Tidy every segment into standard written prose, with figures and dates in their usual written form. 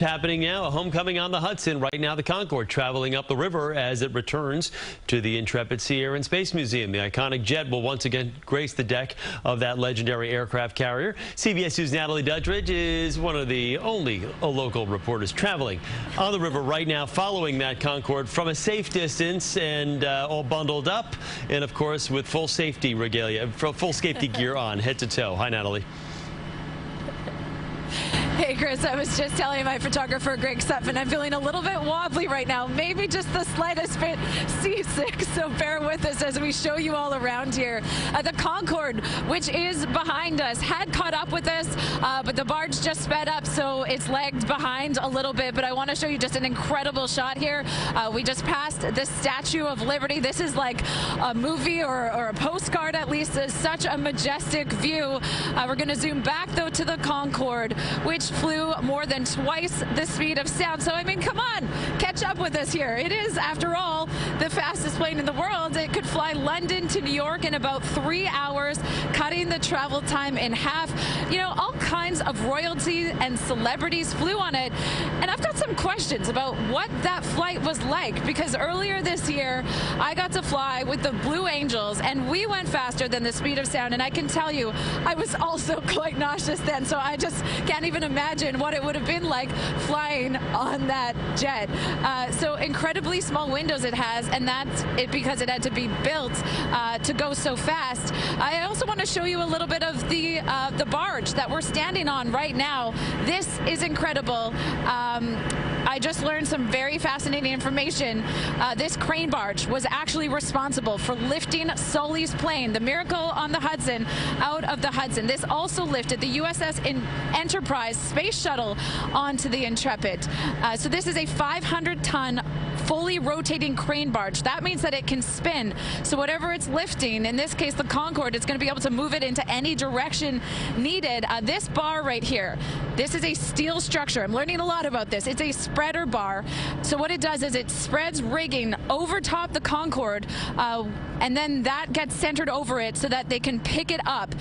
Happening now, a homecoming on the Hudson. Right now, the Concorde traveling up the river as it returns to the Intrepid Sea Air and Space Museum. The iconic jet will once again grace the deck of that legendary aircraft carrier. CBS News' Natalie Duddridge is one of the only local reporters traveling on the river right now, following that Concorde from a safe distance and all bundled up, and of course with full safety regalia, full safety gear on, head to toe. Hi, Natalie. Hey, Chris, I was just telling my photographer, Greg Sutphin, I'm feeling a little bit wobbly right now, maybe just the slightest bit seasick, so bear with us as we show you all around here. The Concorde, which is behind us, had caught up with us, but the barge just sped up, so it's lagged behind a little bit, but I want to show you just an incredible shot here. We just passed the Statue of Liberty. This is like a movie or a postcard, at least. It's such a majestic view. We're going to zoom back, though, to the Concorde, which flew more than twice the speed of sound. So, I mean, come on, catch up with us here. It is, after all, the fastest plane in the world. It could fly London to New York in about 3 hours, cutting the travel time in half. You know, all kinds of royalty and celebrities flew on it. And I've got some questions about what that flight was like, because earlier this year, I got to fly with the Blue Angels, and we went faster than the speed of sound. And I can tell you, I was also quite nauseous then, so I just can't even imagine what it would have been like flying on that jet. So incredibly small windows it has, and that's it because it had to be built to go so fast. I also want to show you a little bit of the barge that we're standing on right now. This is incredible. I just learned some very fascinating information. This crane barge was actually responsible for lifting Sully's plane, the Miracle on the Hudson, out of the Hudson. This also lifted the USS Enterprise space shuttle onto the Intrepid. So this is a 500-ton fully rotating crane barge. That means that it can spin. So whatever it's lifting, in this case the Concorde, it's going to be able to move it into any direction needed. This bar right here, this is a steel structure. I'm learning a lot about this. It's a spreader bar. So what it does is it spreads rigging over top the Concorde, and then that gets centered over it so that they can pick it up.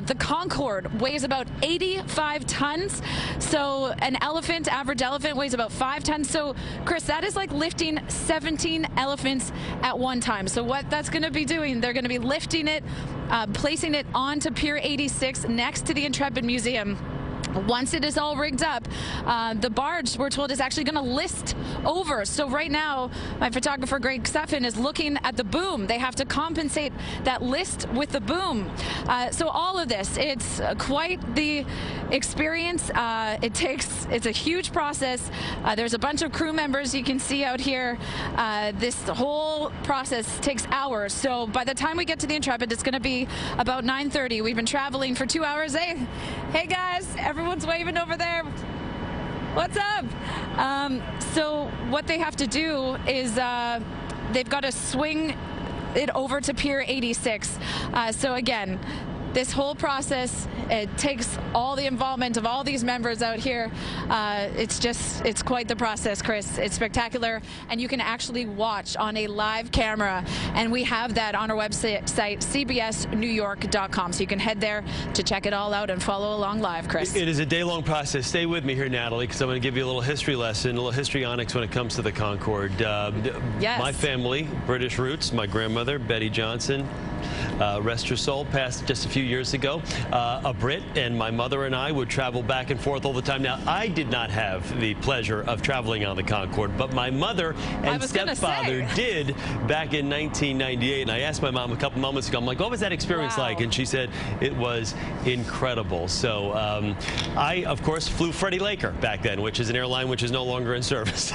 The Concorde weighs about 85 tons. So an elephant, average elephant, weighs about 5 tons. So, Chris, that is like lifting 17 elephants at one time. So what that's going to be doing, they're going to be lifting it, placing it onto Pier 86 next to the Intrepid Museum. Once it is all rigged up, the barge, we're told, is actually going to list over. So right now, my photographer, Greg Sutphin, is looking at the boom. They have to compensate that list with the boom. So all of this, it's quite the experience. It's a huge process. There's a bunch of crew members you can see out here. This whole process takes hours. So by the time we get to the Intrepid, it's going to be about 9:30. We've been traveling for 2 hours. Hey guys, everyone's waving over there. What's up? So what they have to do is they've got to swing it over to Pier 86. So again, this whole process, it takes all the involvement of all these members out here. It's quite the process, Chris. It's spectacular, and you can actually watch on a live camera, and we have that on our website, cbsnewyork.com, so you can head there to check it all out and follow along live, Chris. It is a day-long process. Stay with me here, Natalie, because I'm going to give you a little history lesson, a little histrionics when it comes to the Concorde. Yes. My family, British roots, my grandmother, Betty Johnson, rest her soul, passed just a few years ago, a Brit, and my mother and I would travel back and forth all the time. Now, I did not have the pleasure of traveling on the Concorde, but my mother and stepfather did back in 1998. And I asked my mom a couple moments ago, I'm like, what was that experience like? And she said it was incredible. So I, of course, flew Freddie Laker back then, which is an airline which is no longer in service.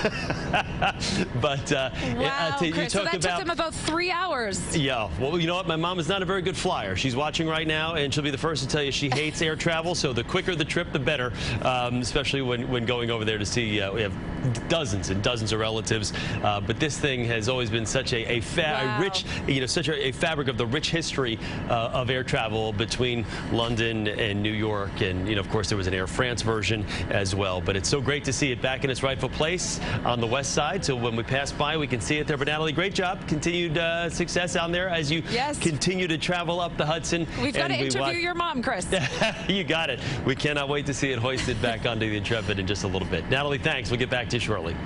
But wow, Chris, so that took them about 3 hours. Yeah, well, you know what? My mom is not a very good flyer. She's watching right now, and she'll be the first to tell you she hates air travel, so the quicker the trip, the better, especially when going over there to see, we have dozens and dozens of relatives, but this thing has always been such a rich, such a fabric of the rich history of air travel between London and New York, and, of course, there was an Air France version as well, but it's so great to see it back in its rightful place on the west side, so when we pass by, we can see it there. But Natalie, great job, continued success down there as you continue continue to travel up the Hudson. We've got to interview your mom, Chris. You got it. We cannot wait to see it hoisted back onto the Intrepid in just a little bit. Natalie, thanks. We'll get back to you shortly.